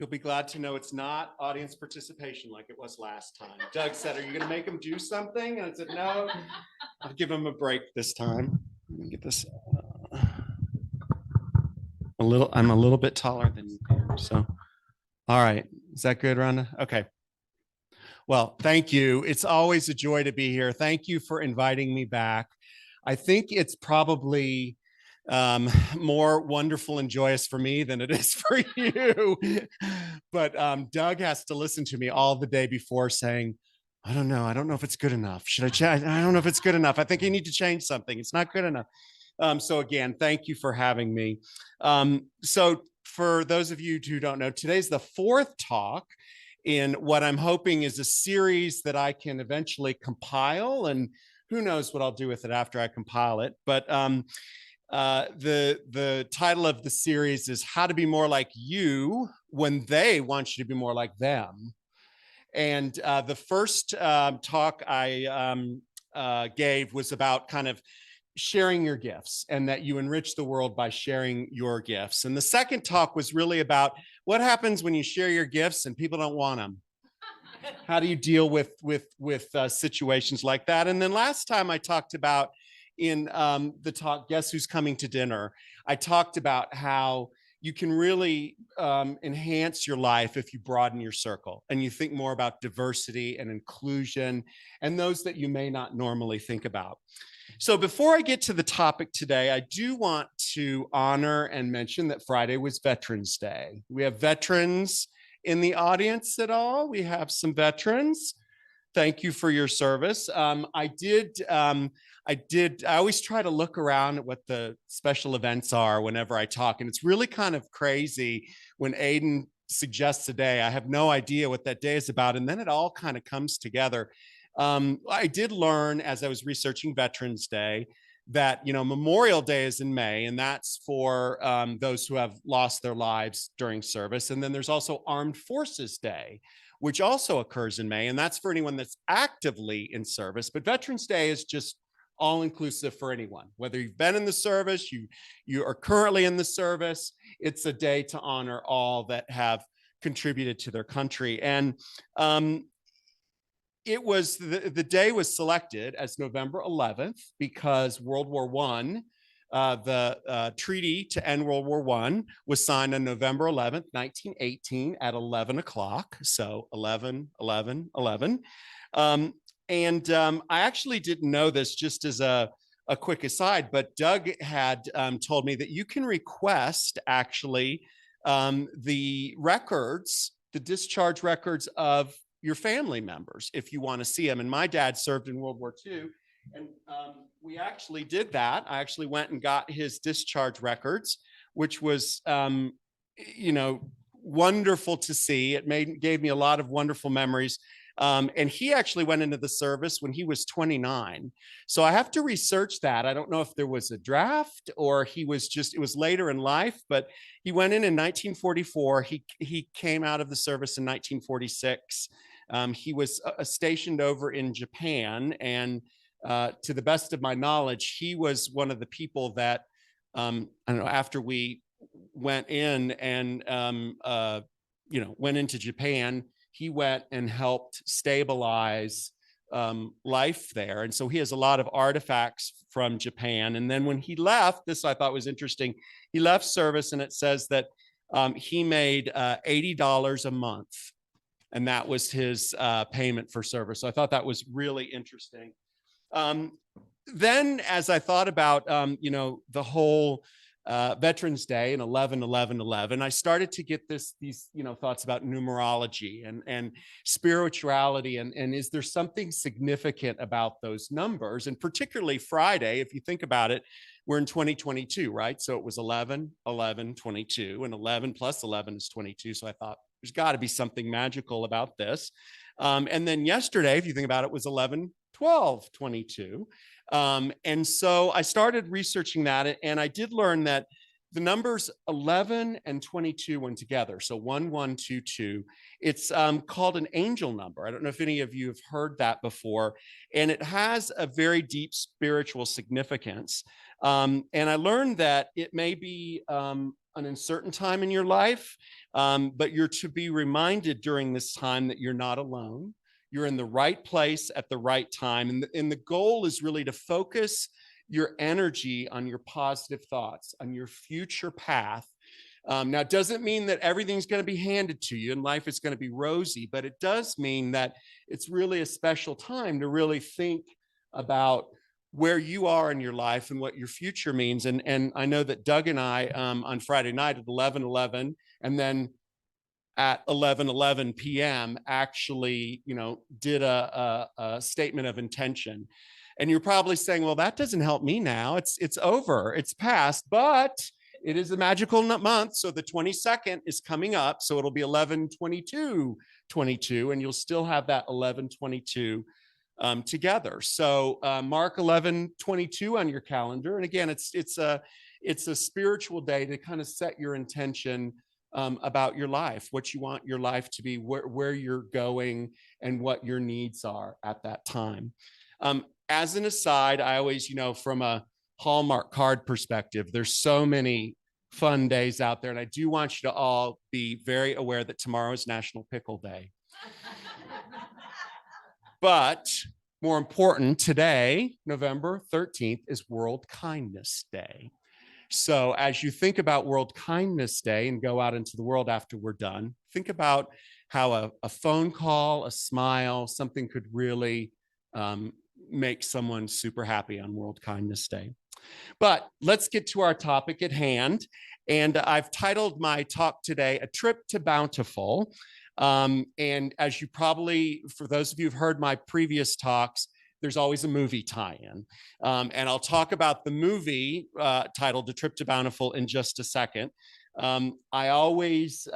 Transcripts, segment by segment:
You'll be glad to know it's not audience participation like it was last time. Doug said, "Are you going to make him do something?" And I said, "No, I'll give him a break this time." Let me get this I'm a little bit taller than you, Peter. So, all right. Is that good, Rhonda? Okay. Well, thank you. It's always a joy to be here. Thank you for inviting me back. I think it's probably more wonderful and joyous for me than it is for you. But Doug has to listen to me all the day before saying, I don't know if it's good enough. Should I change? I don't know if it's good enough. I think you need to change something. It's not good enough. So again, thank you for having me. So for those of you who don't know, today's the fourth talk in what I'm hoping is a series that I can eventually compile, and who knows what I'll do with it after I compile it. But the title of the series is How to Be More Like You When They Want You to Be More Like Them. And the first talk I gave was about kind of sharing your gifts and that you enrich the world by sharing your gifts. And the second talk was really about what happens when you share your gifts and people don't want them. How do you deal with situations like that? And then last time I talked about in the talk, Guess Who's Coming to Dinner? I talked about how you can really enhance your life if you broaden your circle and you think more about diversity and inclusion and those that you may not normally think about. So before I get to the topic today, I do want to honor and mention that Friday was Veterans Day. We have veterans in the audience at all. We have some veterans. Thank you for your service. I always try to look around at what the special events are whenever I talk. And it's really kind of crazy when Aiden suggests a day. I have no idea what that day is about. And then it all kind of comes together. I did learn as I was researching Veterans Day that, Memorial Day is in May, and that's for those who have lost their lives during service. And then there's also Armed Forces Day, which also occurs in May, and that's for anyone that's actively in service. But Veterans Day is just all-inclusive for anyone, whether you've been in the service, you are currently in the service. It's a day to honor all that have contributed to their country. And it was the day was selected as November 11th because World War I, the treaty to end World War I was signed on November 11th, 1918 at 11 o'clock. So 11, 11, 11. I actually didn't know this, just as a quick aside, but Doug had told me that you can request actually the discharge records of your family members if you want to see them. And my dad served in World War II. And we actually did that. I actually went and got his discharge records, which was, wonderful to see. It gave me a lot of wonderful memories. And he actually went into the service when he was 29. So I have to research that. I don't know if there was a draft or it was later in life, but he went in 1944. He came out of the service in 1946. He was stationed over in Japan, and to the best of my knowledge, he was one of the people that, after we went in and, went into Japan, he went and helped stabilize life there. And so he has a lot of artifacts from Japan. And then when he left, this I thought was interesting, he left service, and it says that he made $80 a month. And that was his payment for service. So I thought that was really interesting. Then as I thought about, the whole Veterans Day and 11-11-11, I started to get these thoughts about numerology and spirituality. And is there something significant about those numbers? And particularly Friday, if you think about it, we're in 2022, right? So it was 11, 11, 22, and 11 plus 11 is 22. So I thought, there's got to be something magical about this. And then yesterday, if you think about it, was 11, 12, 22. And so I started researching that, and I did learn that the numbers 11 and 22 went together. So 1, 1, 2, 2. It's called an angel number. I don't know if any of you have heard that before. And it has a very deep spiritual significance. And I learned that it may be an uncertain time in your life, but you're to be reminded during this time that you're not alone. You're in the right place at the right time. And the goal is really to focus your energy on your positive thoughts, on your future path. Now, it doesn't mean that everything's going to be handed to you and life is going to be rosy, but it does mean that it's really a special time to really think about where you are in your life and what your future means. And I know that Doug and I on Friday night at 11:11 and then at 11:11 p.m. actually, did a statement of intention. And you're probably saying, well, that doesn't help me now. It's over. It's past. But it is a magical month. So the 22nd is coming up. So it'll be 11/22/22, and you'll still have that 11/22 together. So mark 11/22 on your calendar. And again, it's a spiritual day to kind of set your intention about your life, what you want your life to be, where you're going, and what your needs are at that time. As an aside, I always, from a Hallmark card perspective, there's so many fun days out there. And I do want you to all be very aware that tomorrow is National Pickle Day. But more important, today, November 13th, is World Kindness Day. So as you think about World Kindness Day and go out into the world after we're done, think about how a phone call, a smile, something could really make someone super happy on World Kindness Day. But let's get to our topic at hand. And I've titled my talk today, A Trip to Bountiful. And as you probably, for those of you who've heard my previous talks, there's always a movie tie-in. And I'll talk about the movie titled A Trip to Bountiful in just a second. I always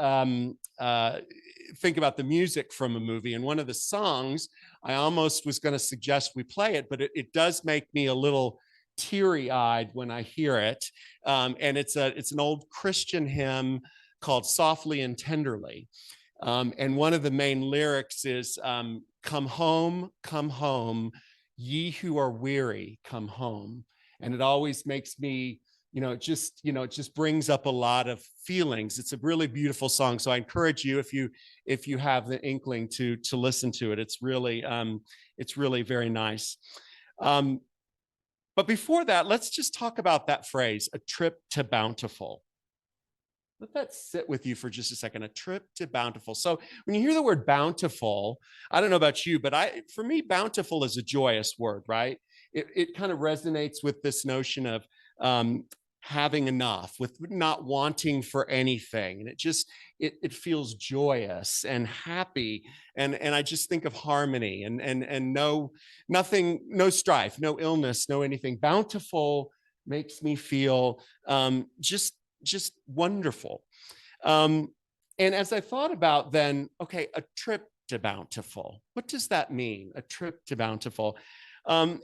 think about the music from a movie, and one of the songs, I almost was going to suggest we play it, but it does make me a little teary-eyed when I hear it. And it's an old Christian hymn called Softly and Tenderly. And one of the main lyrics is, come home, ye who are weary, come home. And it always makes me, it just brings up a lot of feelings. It's a really beautiful song. So I encourage you, if you have the inkling to listen to it, it's really very nice. But before that, let's just talk about that phrase, a trip to Bountiful. Let that sit with you for just a second, a trip to Bountiful. So when you hear the word bountiful, I don't know about you, but for me, bountiful is a joyous word, right? It kind of resonates with this notion of having enough, with not wanting for anything. And it feels joyous and happy. And I just think of harmony and no strife, no illness, no anything. Bountiful makes me feel just wonderful. And as I thought about then, okay, a trip to Bountiful, what does that mean? A trip to Bountiful. And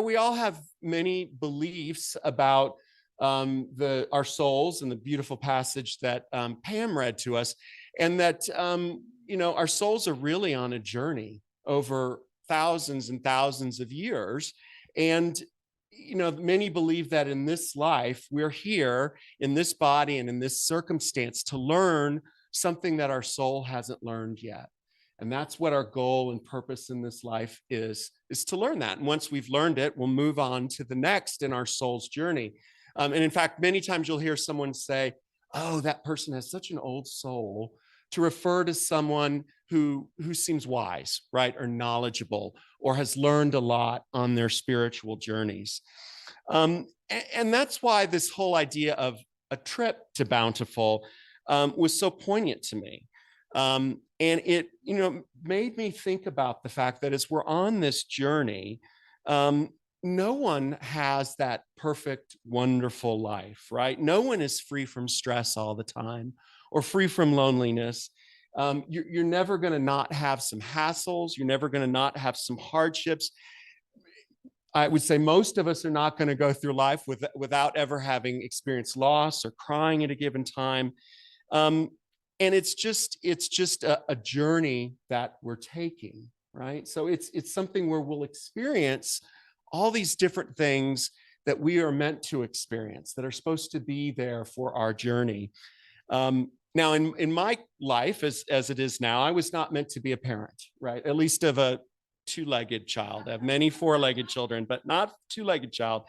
we all have many beliefs about our souls, and the beautiful passage that Pam read to us, and that our souls are really on a journey over thousands and thousands of years. And many believe that in this life, we're here in this body and in this circumstance to learn something that our soul hasn't learned yet. And that's what our goal and purpose in this life is to learn that. And once we've learned it, we'll move on to the next in our soul's journey. And in fact, many times you'll hear someone say, oh, that person has such an old soul, to refer to someone who seems wise, right, or knowledgeable, or has learned a lot on their spiritual journeys. And that's why this whole idea of a trip to Bountiful was so poignant to me. And it, made me think about the fact that as we're on this journey, no one has that perfect, wonderful life, right? No one is free from stress all the time or free from loneliness. You're never going to not have some hassles. You're never going to not have some hardships. I would say most of us are not going to go through life without ever having experienced loss or crying at a given time. And it's just a journey that we're taking, right? So it's something where we'll experience all these different things that we are meant to experience, that are supposed to be there for our journey. Now, in my life, as it is now, I was not meant to be a parent, right? At least of a two-legged child. I have many four-legged children, but not two-legged child.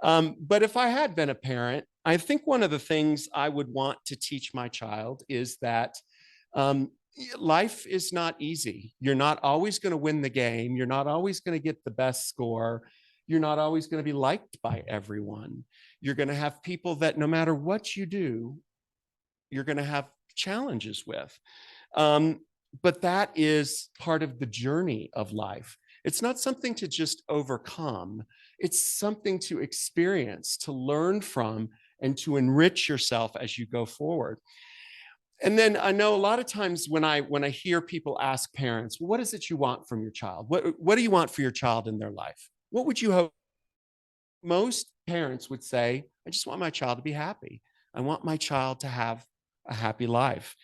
But if I had been a parent, I think one of the things I would want to teach my child is that life is not easy. You're not always going to win the game. You're not always going to get the best score. You're not always going to be liked by everyone. You're going to have people that no matter what you do, you're going to have challenges with. But that is part of the journey of life. It's not something to just overcome. It's something to experience, to learn from, and to enrich yourself as you go forward. And then I know a lot of times when I hear people ask parents, well, what is it you want from your child? What do you want for your child in their life? What would you hope? Most parents would say, I just want my child to be happy. I want my child to have a happy life.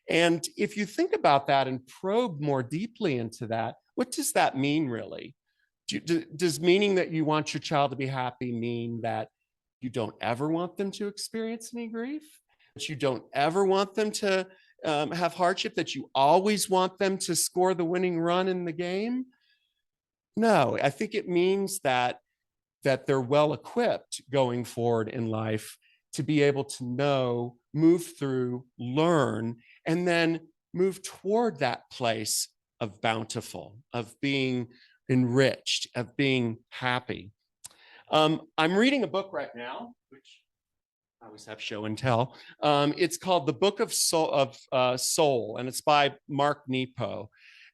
And if you think about that and probe more deeply into that, what does that mean really? Does meaning that you want your child to be happy mean that you don't ever want them to experience any grief? That you don't ever want them to have hardship? That you always want them to score the winning run in the game? No, I think it means that they're well equipped going forward in life to be able to know, move through, learn, and then move toward that place of bountiful, of being enriched, of being happy. I'm reading a book right now, which I always have show and tell. It's called The Book of Soul, and it's by Mark Nepo.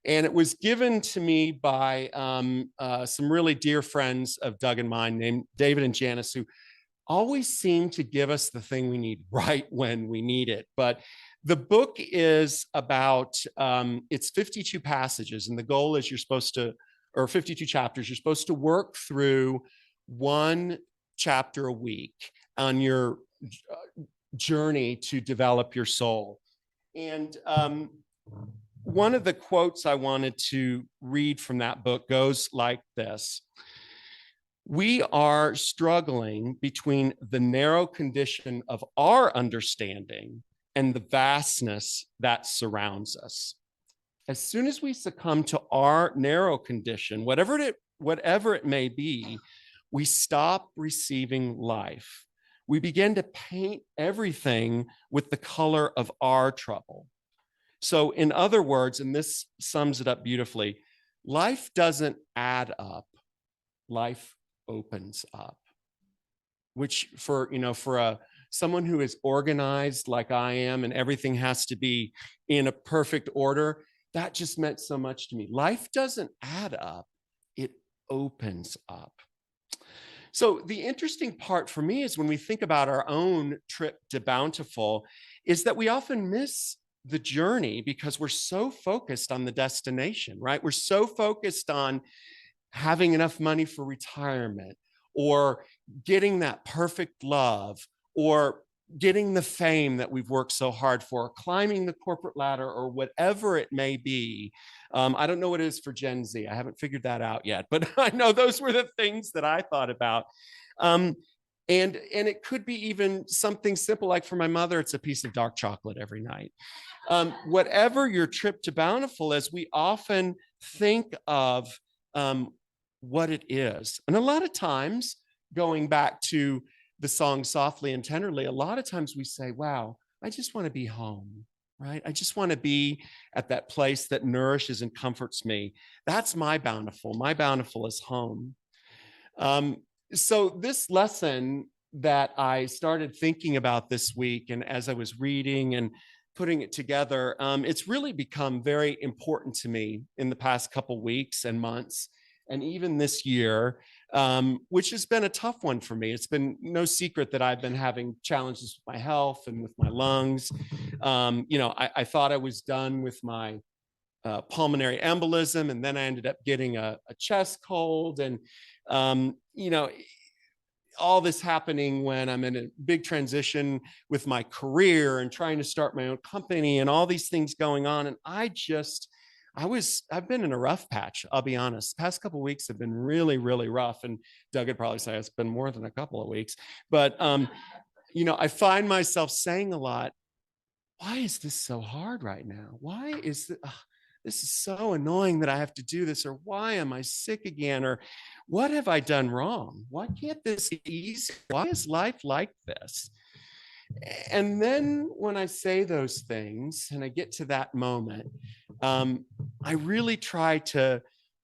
And it was given to me by some really dear friends of Doug and mine named David and Janice, who always seem to give us the thing we need right when we need it. But the book is about, it's 52 passages, and the goal is or 52 chapters, you're supposed to work through one chapter a week on your journey to develop your soul. And one of the quotes I wanted to read from that book goes like this. We are struggling between the narrow condition of our understanding and the vastness that surrounds us. As soon as we succumb to our narrow condition, whatever it may be, we stop receiving life. We begin to paint everything with the color of our trouble. So in other words, and this sums it up beautifully, life doesn't add up, life opens up. Which for someone who is organized like I am and everything has to be in a perfect order, that just meant so much to me. Life doesn't add up, it opens up. So the interesting part for me is when we think about our own trip to Bountiful is that we often miss the journey because we're so focused on the destination, right? We're so focused on having enough money for retirement or getting that perfect love or getting the fame that we've worked so hard for, climbing the corporate ladder or whatever it may be. I don't know what it is for Gen Z. I haven't figured that out yet, but I know those were the things that I thought about. And it could be even something simple, like for my mother, it's a piece of dark chocolate every night. Whatever your trip to Bountiful is, we often think of what it is. And a lot of times, going back to the song Softly and Tenderly, a lot of times we say, wow, I just want to be home, right? I just want to be at that place that nourishes and comforts me. That's my Bountiful. My Bountiful is home. So this lesson that I started thinking about this week, and as I was reading and putting it together, it's really become very important to me in the past couple weeks and months, and even this year, which has been a tough one for me. It's been no secret that I've been having challenges with my health and with my lungs. I thought I was done with my pulmonary embolism, and then I ended up getting a chest cold, and all this happening when I'm in a big transition with my career and trying to start my own company and all these things going on. And I I've been in a rough patch. I'll be honest. The past couple of weeks have been really, really rough. And Doug would probably say it's been more than a couple of weeks. But I find myself saying a lot, why is this so hard right now? Why is this is so annoying that I have to do this? Or why am I sick again? Or what have I done wrong? Why can't this be easy? Why is life like this? And then when I say those things and I get to that moment, I really try to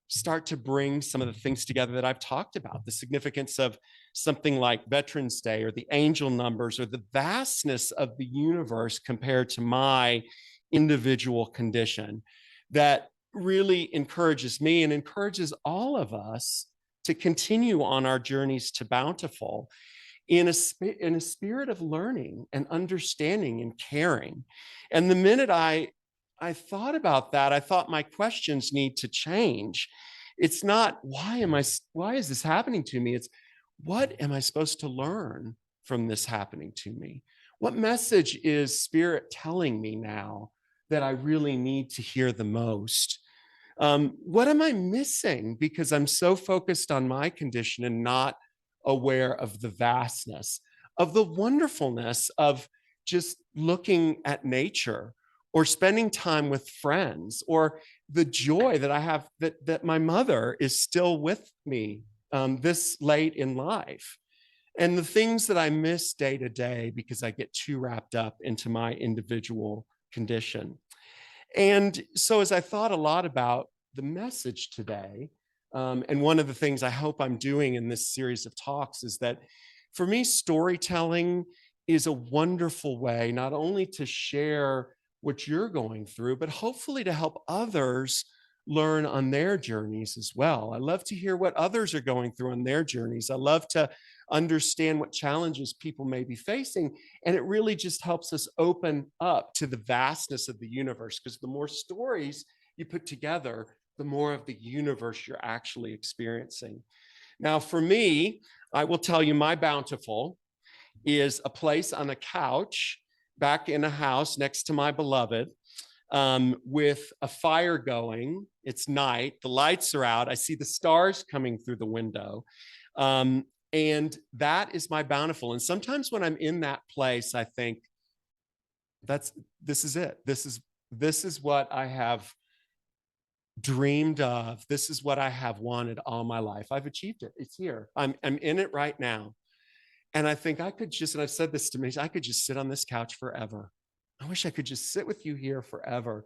start to bring some of the things together that I've talked about, the significance of something like Veterans Day or the angel numbers or the vastness of the universe compared to my individual condition, that really encourages me and encourages all of us to continue on our journeys to Bountiful in a spirit of learning and understanding and caring. And the minute I thought about that, I thought my questions need to change. It's not why is this happening to me? It's what am I supposed to learn from this happening to me? What message is Spirit telling me now that I really need to hear the most? What am I missing because I'm so focused on my condition and not aware of the vastness, of the wonderfulness of just looking at nature or spending time with friends, or the joy that I have that my mother is still with me this late in life, and the things that I miss day to day because I get too wrapped up into my individual condition. And so as I thought a lot about the message today, and one of the things I hope I'm doing in this series of talks is that for me, storytelling is a wonderful way not only to share what you're going through, but hopefully to help others learn on their journeys as well. I love to hear what others are going through on their journeys. I love to understand what challenges people may be facing. And it really just helps us open up to the vastness of the universe, because the more stories you put together, the more of the universe you're actually experiencing. Now, for me, I will tell you my Bountiful is a place on a couch back in a house next to my beloved, with a fire going. It's night, the lights are out. I see the stars coming through the window. And that is my Bountiful. And sometimes when I'm in that place, I think this is it. This is what I have dreamed of. This is what I have wanted all my life. I've achieved it. It's here. I'm in it right now. And I think I could just, and I've said this to me, I could just sit on this couch forever. I wish I could just sit with you here forever.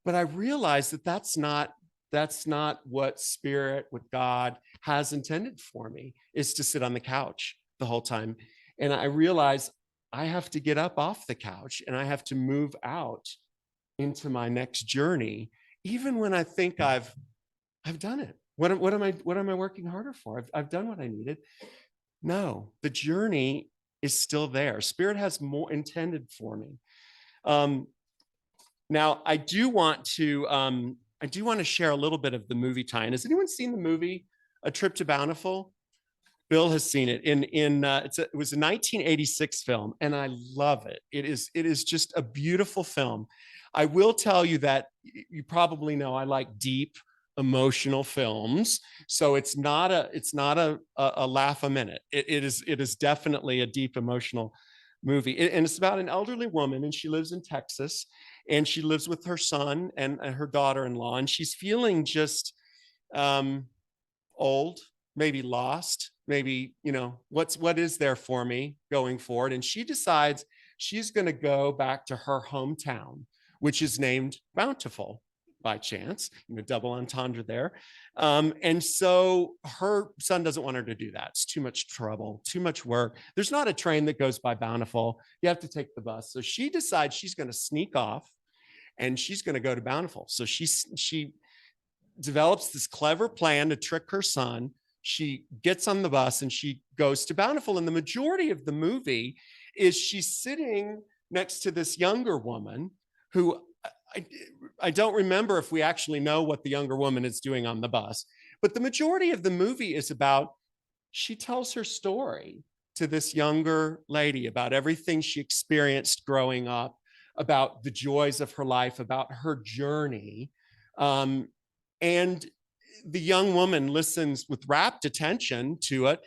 But I realized that that's not what Spirit, what God has intended for me, is to sit on the couch the whole time. And I realized I have to get up off the couch and I have to move out into my next journey, even when I think I've done it. What am I working harder for? I've done what I needed. No, the journey is still there. Spirit has more intended for me. Now, I do want to share a little bit of the movie tie-in. Has anyone seen the movie A Trip to Bountiful? Bill has seen it. It was a 1986 film, and I love it. It is just a beautiful film. I will tell you that you probably know I like deep, emotional films, so it's not a laugh a minute. It is definitely a deep emotional movie, and it's about an elderly woman, and she lives in Texas, and she lives with her son and her daughter-in-law, and she's feeling just old, maybe lost, maybe, what is there for me going forward? And she decides she's going to go back to her hometown, which is named Bountiful by chance, double entendre there. And so her son doesn't want her to do that. It's too much trouble, too much work. There's not a train that goes by Bountiful. You have to take the bus. So she decides she's going to sneak off and she's going to go to Bountiful. So she develops this clever plan to trick her son. She gets on the bus and she goes to Bountiful. And the majority of the movie is she's sitting next to this younger woman who I don't remember if we actually know what the younger woman is doing on the bus, but the majority of the movie is about, she tells her story to this younger lady about everything she experienced growing up, about the joys of her life, about her journey. Um, and the young woman listens with rapt attention to it.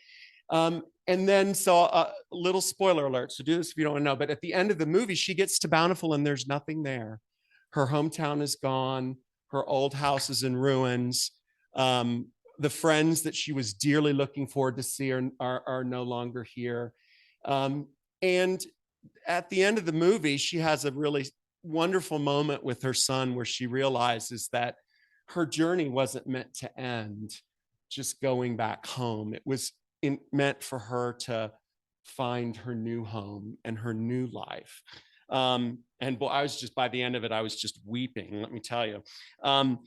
And then, so a little spoiler alert, so do this if you don't know, but at the end of the movie, she gets to Bountiful and there's nothing there. Her hometown is gone. Her old house is in ruins. Um, the friends that she was dearly looking forward to see are no longer here. And at the end of the movie, she has a really wonderful moment with her son where she realizes that her journey wasn't meant to end just going back home. It was meant for her to find her new home and her new life. And boy, I was just, by the end of it, I was just weeping, let me tell you. And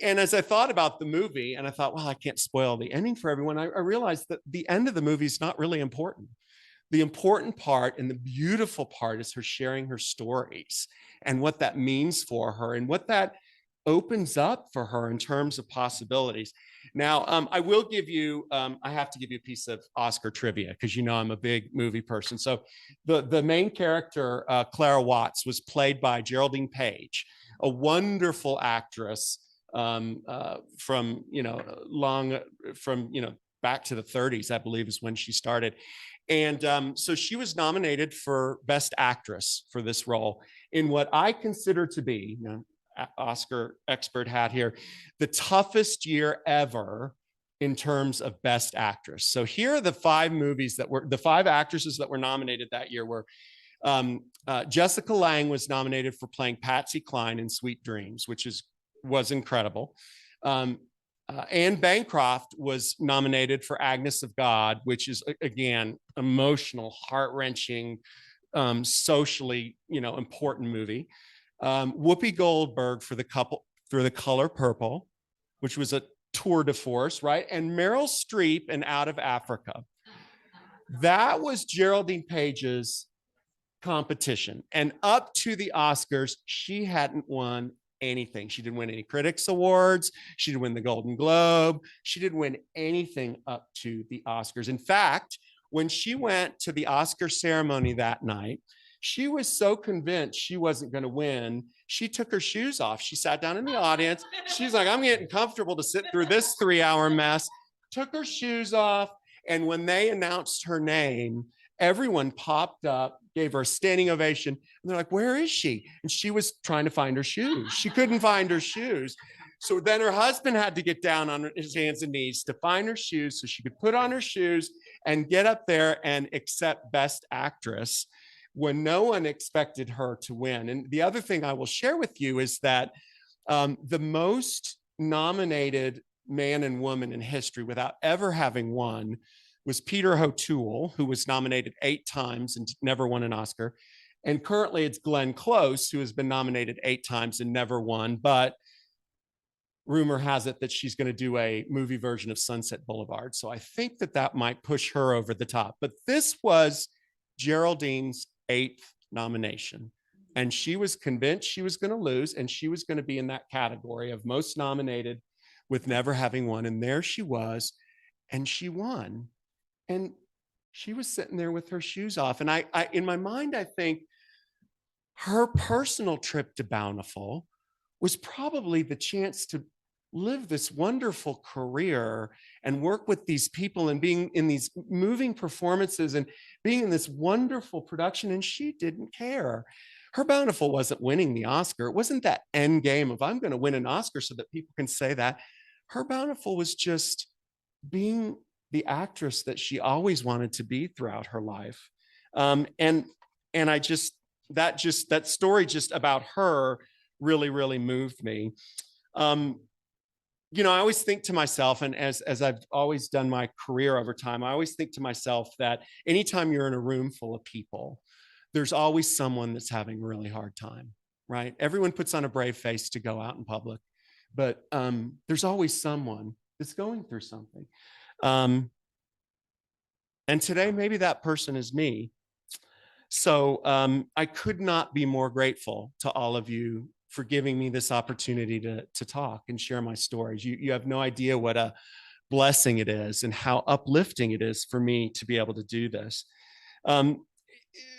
as I thought about the movie, and I thought, well, I can't spoil the ending for everyone, I realized that the end of the movie is not really important. The important part and the beautiful part is her sharing her stories and what that means for her and what that opens up for her in terms of possibilities. Now, I will give you, I have to give you a piece of Oscar trivia because you know I'm a big movie person. So the main character, Clara Watts, was played by Geraldine Page, a wonderful actress from, back to the 30s, I believe is when she started. And so she was nominated for Best Actress for this role in what I consider to be, Oscar expert hat here, the toughest year ever in terms of Best Actress. So here are the five actresses that were nominated that year were Jessica Lange was nominated for playing Patsy Cline in Sweet Dreams, which was incredible. Anne Bancroft was nominated for Agnes of God, which is, again, emotional, heart-wrenching, socially, important movie. Whoopi Goldberg for The Color Purple, which was a tour de force, right? And Meryl Streep in Out of Africa. That was Geraldine Page's competition. And up to the Oscars, she hadn't won anything. She didn't win any critics awards. She didn't win the Golden Globe. She didn't win anything up to the Oscars. In fact, when she went to the Oscar ceremony that night, she was so convinced she wasn't going to win, she took her shoes off. She sat down in the audience. She's like, I'm getting comfortable to sit through this 3-hour mess. Took her shoes off. And when they announced her name, everyone popped up, gave her a standing ovation. And they're like, where is she? And she was trying to find her shoes. She couldn't find her shoes. So then her husband had to get down on his hands and knees to find her shoes so she could put on her shoes and get up there and accept Best Actress when no one expected her to win. And the other thing I will share with you is that the most nominated man and woman in history without ever having won was Peter O'Toole, who was nominated 8 times and never won an Oscar. And currently it's Glenn Close, who has been nominated 8 times and never won. But rumor has it that she's going to do a movie version of Sunset Boulevard. So I think that might push her over the top. But this was Geraldine's 8th nomination. And she was convinced she was going to lose, and she was going to be in that category of most nominated with never having won. And there she was, and she won. And she was sitting there with her shoes off. And I in my mind, I think her personal trip to Bountiful was probably the chance to live this wonderful career and work with these people and being in these moving performances and being in this wonderful production. And she didn't care. Her Bountiful wasn't winning the Oscar. It wasn't that end game of I'm going to win an Oscar so that people can say that. Her Bountiful was just being the actress that she always wanted to be throughout her life. And that story just about her really, really moved me. I always think to myself, and as I've always done my career over time, I always think to myself that anytime you're in a room full of people, there's always someone that's having a really hard time, right? Everyone puts on a brave face to go out in public, but there's always someone that's going through something. And today, maybe that person is me. So I could not be more grateful to all of you for giving me this opportunity to talk and share my stories. You have no idea what a blessing it is and how uplifting it is for me to be able to do this.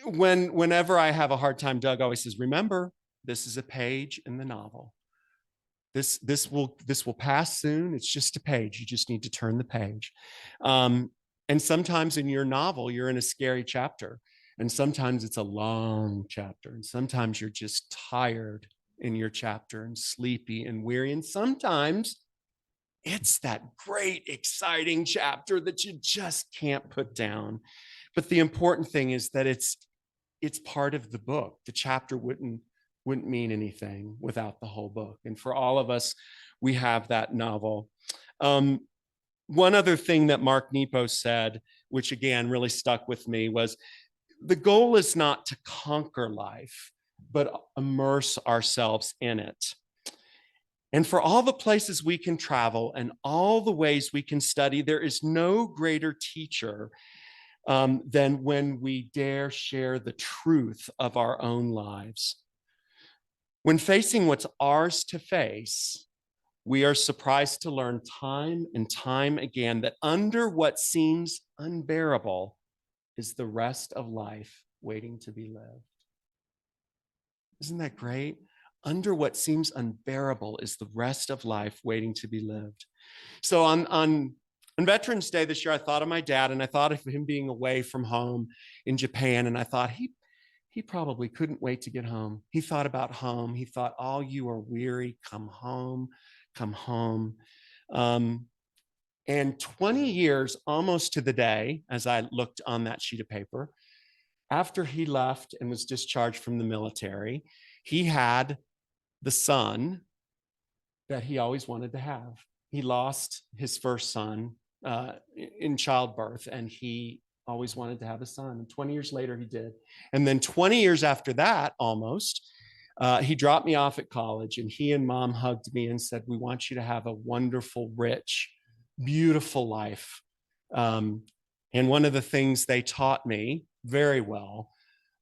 Whenever I have a hard time, Doug always says, remember, this is a page in the novel. This will pass soon. It's just a page. You just need to turn the page. And sometimes in your novel, you're in a scary chapter, and sometimes it's a long chapter, and sometimes you're just tired in your chapter and sleepy and weary, and sometimes it's that great, exciting chapter that you just can't put down. But the important thing is that it's part of the book. The chapter wouldn't mean anything without the whole book. And for all of us, we have that novel. One other thing that Mark Nepo said, which again really stuck with me, was the goal is not to conquer life, but immerse ourselves in it. And for all the places we can travel and all the ways we can study, there is no greater teacher than when we dare share the truth of our own lives. When facing what's ours to face, we are surprised to learn time and time again that under what seems unbearable is the rest of life waiting to be lived. Isn't that great? Under what seems unbearable is the rest of life waiting to be lived. So on Veterans Day this year, I thought of my dad, and I thought of him being away from home in Japan, and I thought he probably couldn't wait to get home. He thought about home. He thought, "Oh, you are weary. Come home, come home." And 20 years, almost to the day, as I looked on that sheet of paper, after he left and was discharged from the military, he had the son that he always wanted to have. He lost his first son in childbirth, and he always wanted to have a son. And 20 years later, he did. And then 20 years after that, almost, he dropped me off at college, and he and mom hugged me and said, "We want you to have a wonderful, rich, beautiful life." And one of the things they taught me very well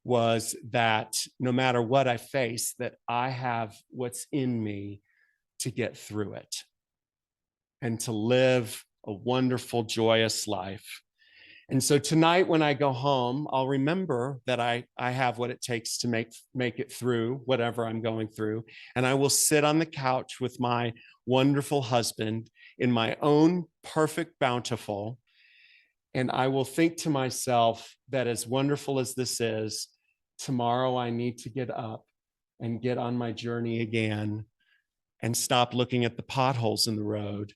was that no matter what I face, that I have what's in me to get through it and to live a wonderful, joyous life. And so tonight, when I go home, I'll remember that I have what it takes to make it through whatever I'm going through. And I will sit on the couch with my wonderful husband in my own perfect Bountiful. And I will think to myself that as wonderful as this is, tomorrow I need to get up and get on my journey again and stop looking at the potholes in the road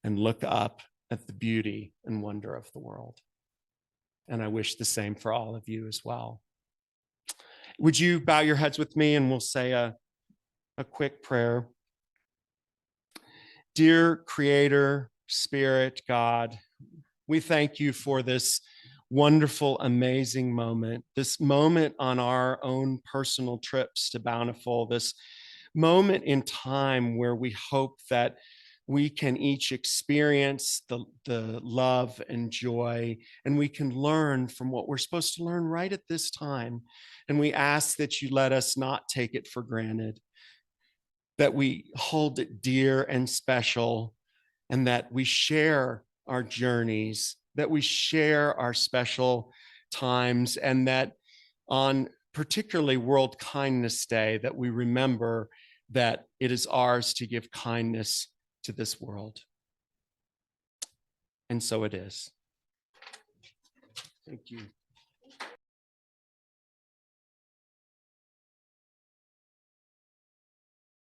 and look up at the beauty and wonder of the world. And I wish the same for all of you as well. Would you bow your heads with me, and we'll say a quick prayer. Dear Creator, Spirit, God, we thank you for this wonderful, amazing moment, this moment on our own personal trips to Bountiful, this moment in time where we hope that we can each experience the love and joy, and we can learn from what we're supposed to learn right at this time. And we ask that you let us not take it for granted, that we hold it dear and special, and that we share our journeys, that we share our special times, and that on particularly World Kindness Day, that we remember that it is ours to give kindness to this world. And so it is. Thank you.